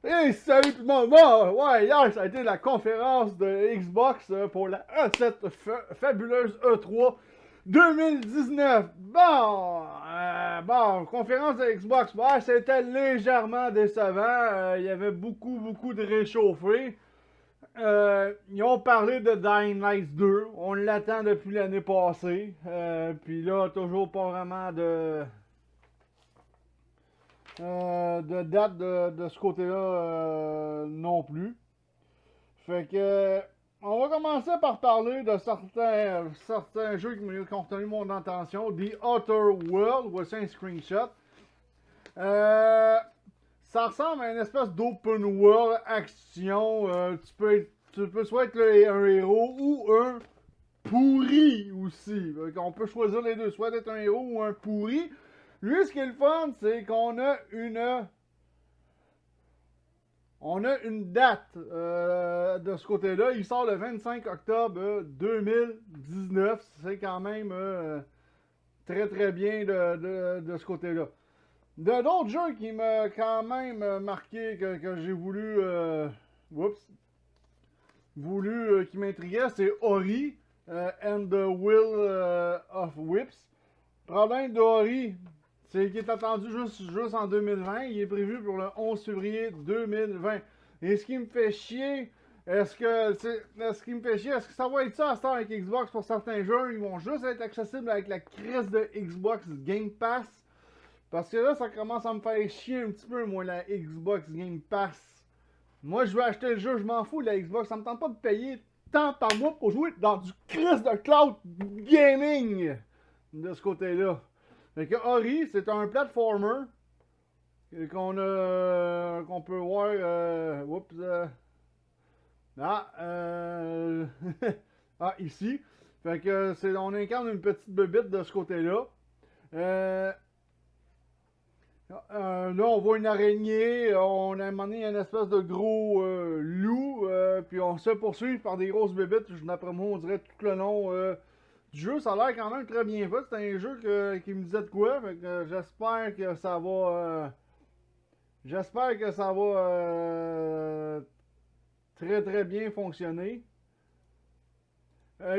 Hey, salut tout le monde! Bon, ouais, hier, ça a été la conférence de Xbox pour cette fabuleuse E3 2019. Bon, conférence de Xbox, ouais, c'était légèrement décevant. Il y avait beaucoup de réchauffés. Ils ont parlé de Dying Light 2. On l'attend depuis l'année passée. Puis là, toujours pas vraiment de date de ce côté-là non plus. Fait que on va commencer par parler de certains jeux qui ont retenu mon attention. The Outer World, voici un screenshot. Euh, Ça ressemble à une espèce d'open world action. Tu peux soit être un héros ou un pourri aussi. On peut choisir les deux, soit être un héros ou un pourri. Lui, ce qui est le fun, c'est qu'on a une date de ce côté-là. Il sort le 25 octobre 2019. C'est quand même très bien de ce côté-là. De d'autres jeux qui m'ont quand même marqué, que j'ai qui m'intriguait, c'est Ori and the Will of Whips. Le problème d'Ori, c'est qu'il est attendu juste en 2020. Il est prévu pour le 11 février 2020. Et ce qui me fait chier, est-ce que ça va être ça à ce temps avec Xbox pour certains jeux? Ils vont juste être accessibles avec la crise de Xbox Game Pass. Parce que là, ça commence à me faire chier un petit peu, moi, la Xbox Game Pass. Moi, je veux acheter le jeu, je m'en fous de la Xbox. Ça me tente pas de payer tant par mois pour jouer dans du crise de cloud gaming de ce côté-là. Fait que Ori, c'est un platformer qu'on peut voir. Ici. Fait que on incarne une petite bébite de ce côté-là. Là, on voit une araignée, on a un moment donné une espèce de gros loup, puis on se poursuit par des grosses bébites. D'après moi, on dirait tout le long du jeu. Ça a l'air quand même très bien fait. C'est un jeu qui me disait de quoi. Fait que j'espère que ça va très bien fonctionner.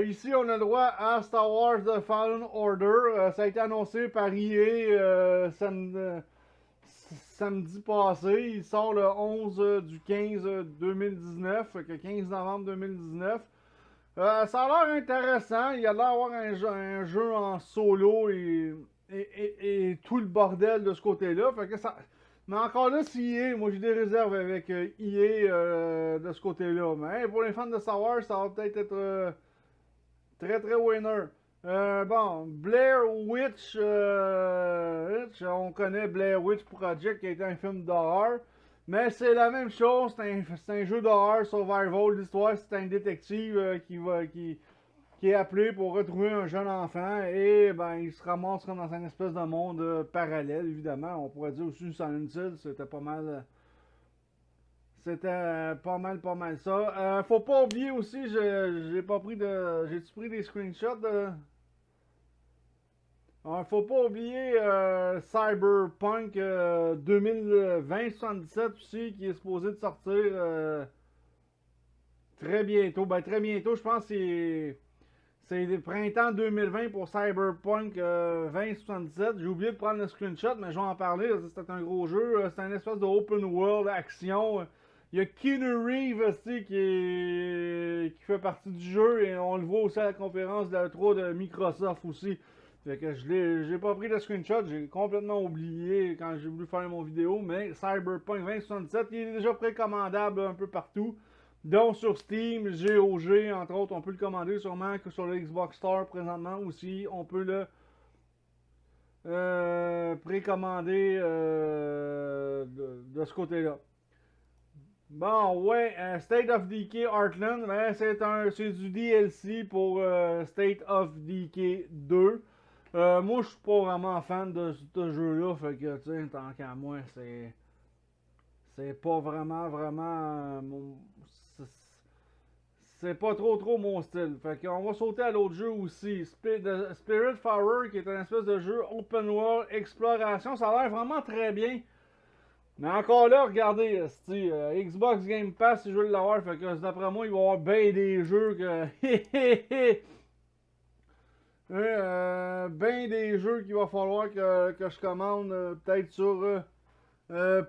Ici, on a le droit à Star Wars The Fallen Order. Ça a été annoncé par EA samedi passé. Il sort le 11 du 15 2019, fait que 15 novembre 2019. Ça a l'air intéressant. Il a l'air d'avoir un jeu en solo et tout le bordel de ce côté-là. Fait que ça. Mais encore là, si EA, moi j'ai des réserves avec EA de ce côté-là. Mais pour les fans de Star Wars, ça va peut-être être très winner. Bon, Blair Witch, on connaît Blair Witch Project qui a été un film d'horreur. Mais c'est la même chose, c'est un jeu d'horreur survival. L'histoire, c'est un détective qui est appelé pour retrouver un jeune enfant et ben il se ramasse comme dans une espèce de monde parallèle, évidemment. On pourrait dire aussi Silent Hill, c'était pas mal. C'était pas mal ça. Faut pas oublier aussi, j'ai pas pris de. J'ai-tu pris des screenshots de. Faut pas oublier Cyberpunk 2020-77 aussi, qui est supposé de sortir très bientôt. Ben, très bientôt, je pense que c'est le printemps 2020 pour Cyberpunk 2077. J'ai oublié de prendre le screenshot, mais je vais en parler. C'était un gros jeu. C'est un espèce de open world action. Il y a Keanu Reeves aussi qui fait partie du jeu et on le voit aussi à la conférence de la 3 de Microsoft aussi. Fait que j'ai pas pris le screenshot, j'ai complètement oublié quand j'ai voulu faire mon vidéo, mais Cyberpunk 2077, il est déjà précommandable un peu partout, dont sur Steam, GOG, entre autres, on peut le commander sûrement que sur le Xbox Store présentement aussi, on peut le précommander de ce côté-là. Bon, ouais, State of Decay Heartland, ben, c'est du DLC pour State of Decay 2. Moi, je suis pas vraiment fan de ce jeu-là, fait que, tu sais, tant qu'à moi, c'est pas vraiment c'est pas trop mon style. Fait qu'on va sauter à l'autre jeu aussi, Spiritfarer, qui est un espèce de jeu open world exploration. Ça a l'air vraiment très bien. Mais encore là, regardez, Xbox Game Pass, si je veux l'avoir, fait que d'après moi, il va y avoir bien des jeux que. Ben des jeux qu'il va falloir que je commande peut-être sur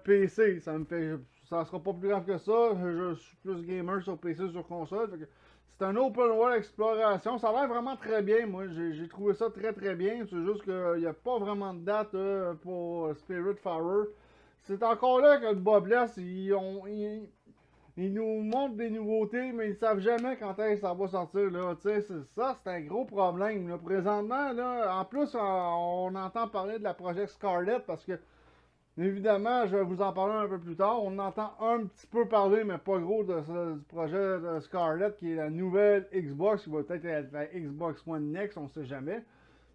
PC. Ça me fait. Ça sera pas plus grave que ça. Je suis plus gamer sur PC sur console. C'est un open world exploration. Ça a l'air vraiment très bien. Moi, j'ai trouvé ça très très bien. C'est juste qu'il n'y a pas vraiment de date pour Spiritfarer. C'est encore là que le bas blesse. Ils nous montrent des nouveautés, mais ils savent jamais quand est-ce que ça va sortir. Là. Ça, c'est un gros problème. Là. Présentement, là, en plus, on entend parler de la Project Scarlet parce que, évidemment, je vais vous en parler un peu plus tard. On entend un petit peu parler, mais pas gros, du projet de Scarlet qui est la nouvelle Xbox, qui va peut-être être la Xbox One Next, on sait jamais.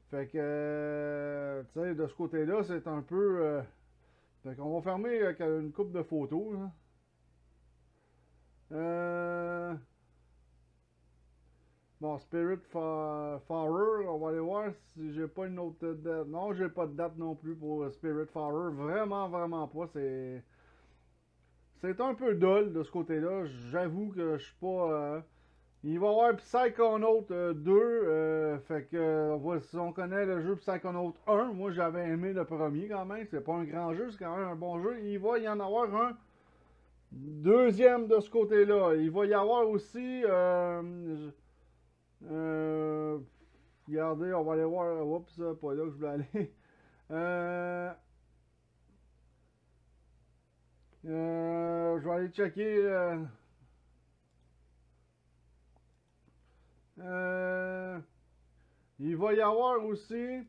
Fait que, tu sais, de ce côté-là, c'est un peu. Fait qu'on va fermer avec une coupe de photos. Là. Euh, Bon, Farer, on va aller voir si j'ai pas une autre date. Non, j'ai pas de date non plus pour Spiritfarer. Vraiment, vraiment pas. C'est un peu dull de ce côté-là. J'avoue que je suis pas. Il va y avoir Psychonaut 2. Fait que si on connaît le jeu Psychonaut 1, moi j'avais aimé le premier quand même. C'est pas un grand jeu, c'est quand même un bon jeu. Il va y en avoir un deuxième de ce côté-là. Il va y avoir aussi. Euh, Regardez, on va aller voir. Oups, pas là que je voulais aller. Euh, je vais aller checker. Euh, il va y avoir aussi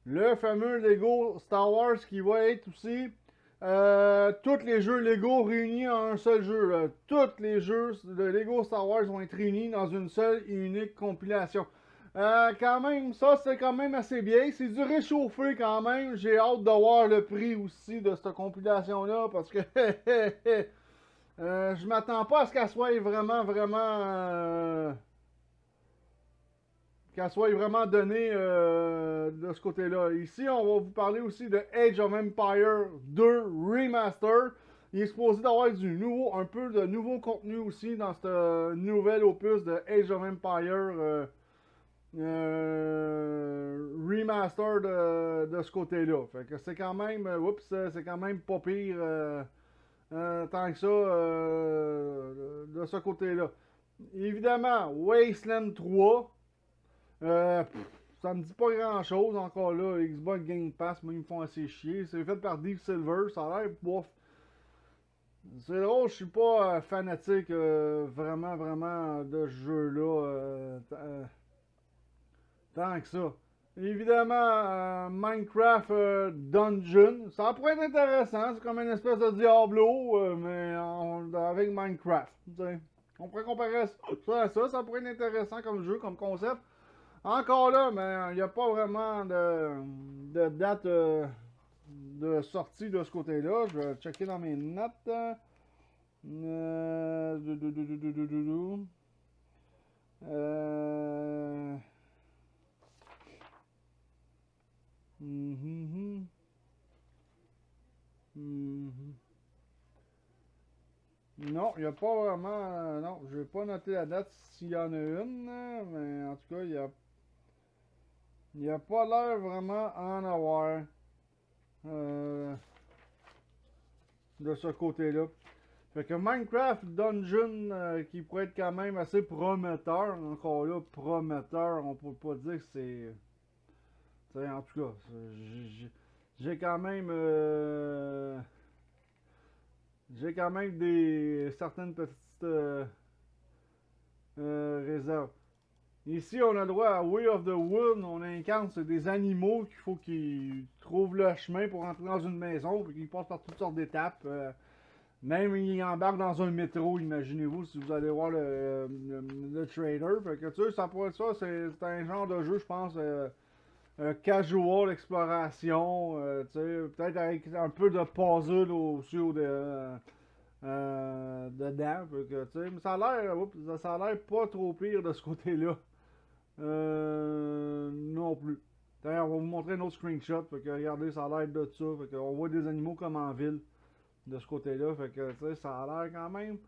le fameux Lego Star Wars qui va être aussi tous les jeux Lego réunis en un seul jeu. Là. Tous les jeux de Lego Star Wars vont être réunis dans une seule et unique compilation. Quand même, ça c'est quand même assez bien. C'est du réchauffé quand même. J'ai hâte de voir le prix aussi de cette compilation-là parce que je m'attends pas à ce qu'elle soit vraiment donnée de ce côté-là. Ici, on va vous parler aussi de Age of Empire 2 Remaster. Il est supposé d'avoir un peu de nouveau contenu aussi dans ce nouvel opus de Age of Empire Remaster de ce côté-là. Fait que c'est quand même, c'est quand même pas pire tant que ça de ce côté-là. Évidemment, Wasteland 3. Ça me dit pas grand chose encore là. Xbox Game Pass, moi, ils me font assez chier. C'est fait par Deep Silver, ça a l'air bof. C'est drôle, je suis pas fanatique vraiment, vraiment de ce jeu-là tant que ça. Évidemment, Minecraft Dungeon, ça pourrait être intéressant. C'est comme une espèce de Diablo, mais avec Minecraft. T'sais. On pourrait comparer ça à ça. Ça pourrait être intéressant comme jeu, comme concept. Encore là, mais il n'y a pas vraiment de date de sortie de ce côté-là. Je vais checker dans mes notes. Euh, dou, dou, dou, dou, dou, dou, dou. Euh, mhm, mhm. Non, il n'y a pas vraiment. Non, je vais pas noter la date s'il y en a une, mais en tout cas, il y a pas l'air vraiment à en avoir euh, de ce côté-là. Fait que Minecraft Dungeon qui pourrait être quand même assez prometteur, encore là, prometteur, on peut pas dire que c'est. T'sais, en tout cas, j'ai quand même. J'ai quand même des certaines petites réserves. Ici, on a le droit à Way of the Wood. On incarne c'est des animaux qu'il faut qu'ils trouvent le chemin pour entrer dans une maison. Ils passent par toutes sortes d'étapes. Même ils embarquent dans un métro, imaginez-vous, si vous allez voir le trailer. Fait que tu sais, ça pourrait être ça. C'est un genre de jeu, je pense, casual exploration. Peut-être avec un peu de puzzle aussi dedans. Fait que, mais ça a l'air pas trop pire de ce côté-là. Non plus. D'ailleurs, on va vous montrer un autre screenshot. Fait que regardez, ça a l'air de ça. Fait qu'on voit des animaux comme en ville. de ce côté-là. Fait que, tu sais, ça a l'air quand même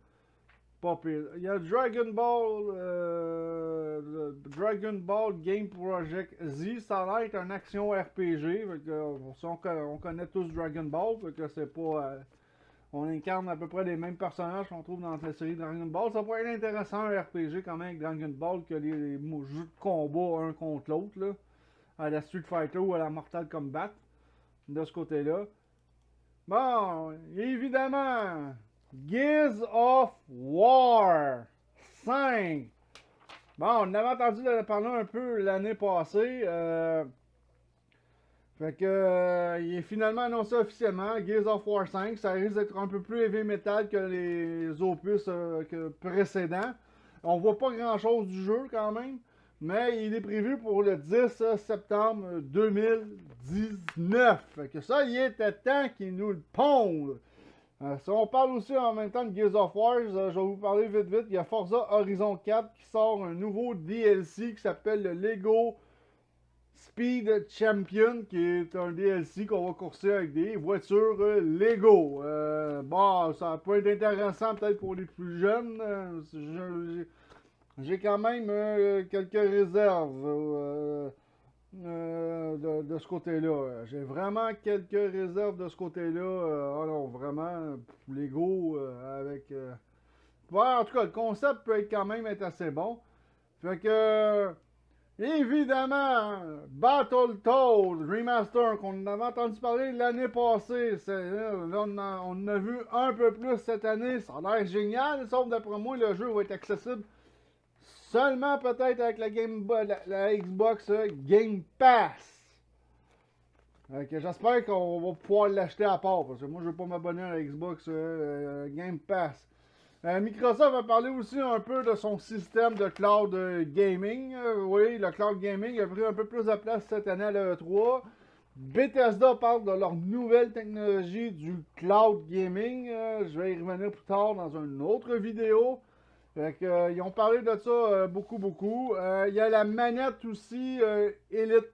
pas pire. Il y a Dragon Ball Game Project Z. Ça a l'air être une action RPG. Fait que, on connaît tous Dragon Ball. Fait que c'est pas... on incarne à peu près les mêmes personnages qu'on trouve dans la série Dragon Ball. Ça pourrait être intéressant un RPG quand même avec Dragon Ball que les jeux de combat un contre l'autre, là. À la Street Fighter ou à la Mortal Kombat. De ce côté-là. Bon, évidemment, Gears of War 5. Bon, on avait entendu parler un peu l'année passée. Fait que, il est finalement annoncé officiellement, Gears of War 5. Ça risque d'être un peu plus heavy metal que les opus précédents. On voit pas grand chose du jeu quand même. Mais il est prévu pour le 10 septembre 2019. Fait que ça, il était temps qu'il nous le pondent. Si on parle aussi en même temps de Gears of War, je vais vous parler vite. Il y a Forza Horizon 4 qui sort un nouveau DLC qui s'appelle le Lego Speed Champion, qui est un DLC qu'on va courser avec des voitures Lego. Bon, ça peut être intéressant peut-être pour les plus jeunes. J'ai quand même quelques réserves de ce côté-là. J'ai vraiment quelques réserves de ce côté-là. Alors, vraiment, Lego avec... Ouais, en tout cas, le concept peut être quand même être assez bon. Fait que... évidemment, Battletoads Remaster, qu'on avait entendu parler l'année passée. Là, on en a vu un peu plus cette année. Ça a l'air génial, sauf d'après moi, le jeu va être accessible seulement peut-être avec la Xbox Game Pass. J'espère qu'on va pouvoir l'acheter à part, parce que moi je ne veux pas m'abonner à la Xbox Game Pass. Microsoft a parlé aussi un peu de son système de cloud gaming. Oui, le cloud gaming a pris un peu plus de place cette année à l'E3. Bethesda parle de leur nouvelle technologie du cloud gaming. Je vais y revenir plus tard dans une autre vidéo. Fait que, ils ont parlé de ça beaucoup. Il y a la manette aussi Elite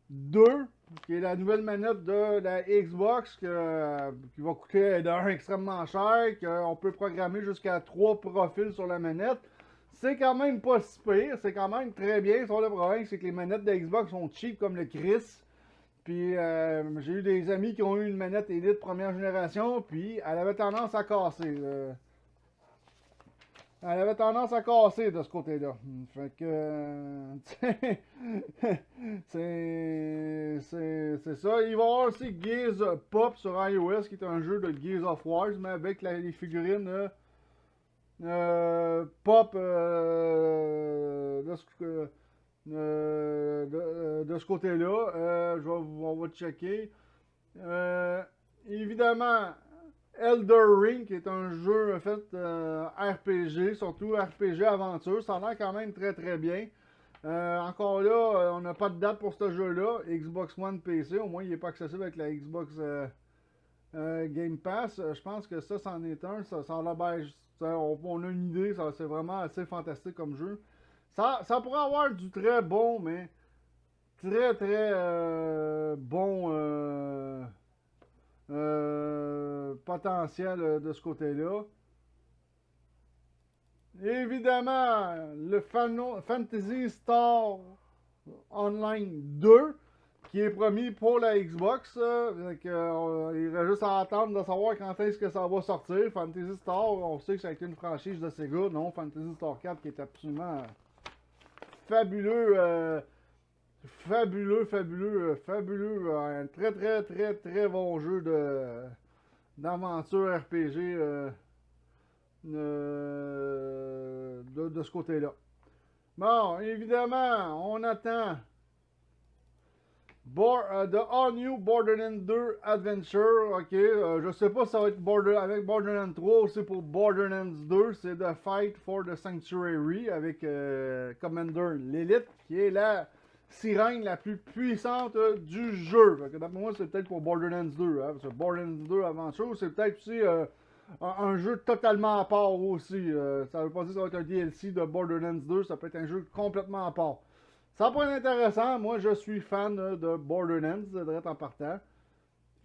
2, qui est la nouvelle manette de la Xbox, qui va coûter d'un extrêmement cher, qu'on peut programmer jusqu'à 3 profils sur la manette. C'est quand même pas si pire, c'est quand même très bien. Sur le problème, c'est que les manettes de Xbox sont cheap comme le Chris. Puis j'ai eu des amis qui ont eu une manette Elite première génération, puis elle avait tendance à casser. Elle avait tendance à casser de ce côté-là. Fait que. c'est ça. Il va y avoir aussi Gears Pop sur iOS, qui est un jeu de Gears of War, mais avec les figurines Pop de ce côté-là. On va checker. Évidemment. Elder Ring, qui est un jeu fait RPG, surtout RPG aventure, ça a l'air quand même très bien. Encore là, on n'a pas de date pour ce jeu-là. Xbox One PC, au moins il n'est pas accessible avec la Xbox Game Pass. Je pense que ça, c'en est un. Ça a l'air on a une idée, c'est vraiment assez fantastique comme jeu. Ça pourrait avoir du très bon, mais très bon potentiel de ce côté-là. Évidemment, le Phantasy Star Online 2, qui est promis pour la Xbox. Il reste juste à attendre de savoir quand est-ce que ça va sortir. Phantasy Star, on sait que ça a été une franchise de Sega. Non, Phantasy Star 4 qui est absolument fabuleux. Fabuleux. Un très bon jeu d'aventure RPG de ce côté-là. Bon, évidemment, on attend The All New Borderlands 2 Adventure. Ok, je sais pas si ça va être avec Borderlands 3 aussi pour Borderlands 2. C'est The Fight for the Sanctuary avec Commander Lilith, qui est la sirène la plus puissante du jeu. D'après moi, c'est peut-être pour Borderlands 2. Parce que Borderlands 2 Adventure, c'est peut-être aussi un jeu totalement à part aussi. Ça veut pas dire que ça va être un DLC de Borderlands 2. Ça peut être un jeu complètement à part. Ça peut être intéressant. Moi, je suis fan de Borderlands, direct en partant.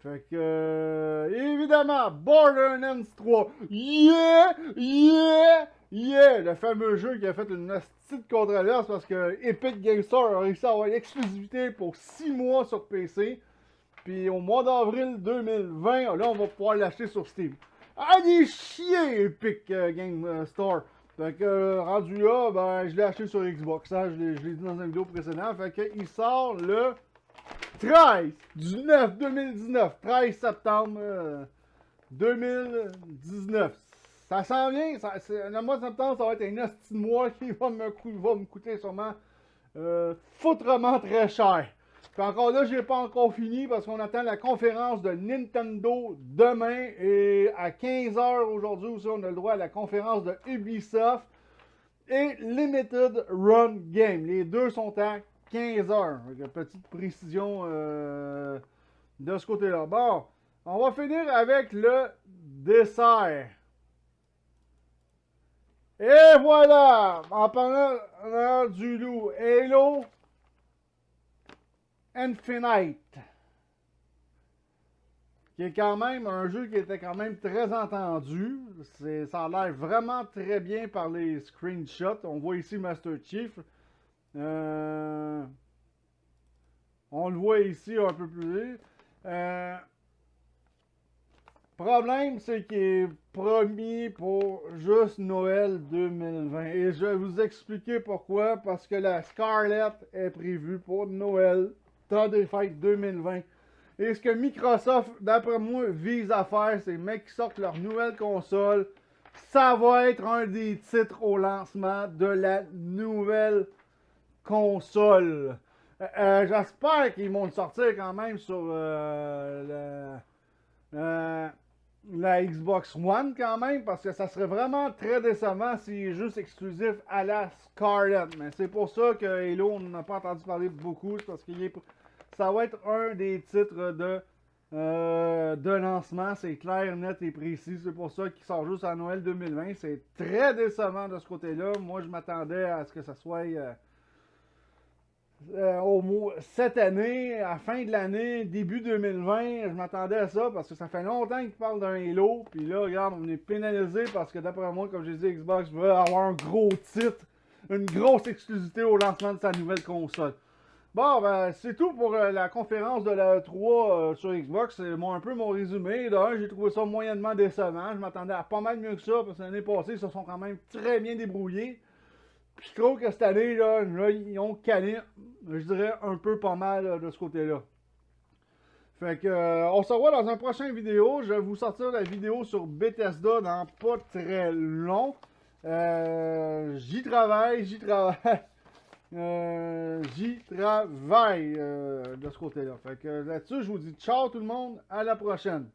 Fait que, évidemment, Borderlands 3. Yeah! Yeah! Yeah! Le fameux jeu qui a fait une petite controverse parce que Epic Games Store a réussi à avoir l'exclusivité pour 6 mois sur PC. Puis au mois d'avril 2020, là, on va pouvoir l'acheter sur Steam. Allez chier, Epic Games Store! Fait que, rendu là, ben, je l'ai acheté sur Xbox. Hein, je l'ai dit dans une vidéo précédente. Fait que, il sort le 13 du 9 2019. 13 septembre 2019. Ça s'en vient. Le mois de septembre, ça va être un hostie de mois qui va me coûter sûrement foutrement très cher. Puis encore là, j'ai pas encore fini parce qu'on attend la conférence de Nintendo demain. Et à 15h aujourd'hui aussi, on a le droit à la conférence de Ubisoft et Limited Run Game. Les deux sont à 15h. Petite précision de ce côté-là. Bon, on va finir avec le dessert. Et voilà! En parlant du loup, Halo Infinite, qui est quand même un jeu qui était quand même très entendu. Ça a l'air vraiment très bien par les screenshots. On voit ici Master Chief. On le voit ici un peu plus. Problème, c'est qu'il est promis pour juste Noël 2020. Et je vais vous expliquer pourquoi. Parce que la Scarlett est prévue pour Noël, temps des fêtes 2020. Et ce que Microsoft, d'après moi, vise à faire, c'est mec qui sortent leur nouvelle console. Ça va être un des titres au lancement de la nouvelle console. J'espère qu'ils vont le sortir quand même sur la Xbox One quand même, parce que ça serait vraiment très décevant s'il est juste exclusif à la Scarlett. Mais c'est pour ça que Halo, on n'a pas entendu parler beaucoup, parce que ça va être un des titres de lancement. C'est clair, net et précis. C'est pour ça qu'il sort juste à Noël 2020. C'est très décevant de ce côté-là. Moi, je m'attendais à ce que ça soit cette année, à la fin de l'année, début 2020, je m'attendais à ça parce que ça fait longtemps qu'ils parlent d'un Halo. Puis là, regarde, on est pénalisé parce que d'après moi, comme j'ai dit, Xbox veut avoir un gros titre, une grosse exclusivité au lancement de sa nouvelle console. Bon, ben, c'est tout pour la conférence de la E3 sur Xbox. C'est un peu mon résumé. D'un, j'ai trouvé ça moyennement décevant. Je m'attendais à pas mal mieux que ça parce que l'année passée, ils se sont quand même très bien débrouillés. Puis je trouve que cette année, là, ils ont calé, je dirais, un peu pas mal de ce côté-là. Fait que, on se revoit dans un prochain vidéo. Je vais vous sortir la vidéo sur Bethesda dans pas très long. J'y travaille. J'y travaille de ce côté-là. Fait que là-dessus, je vous dis ciao tout le monde. À la prochaine.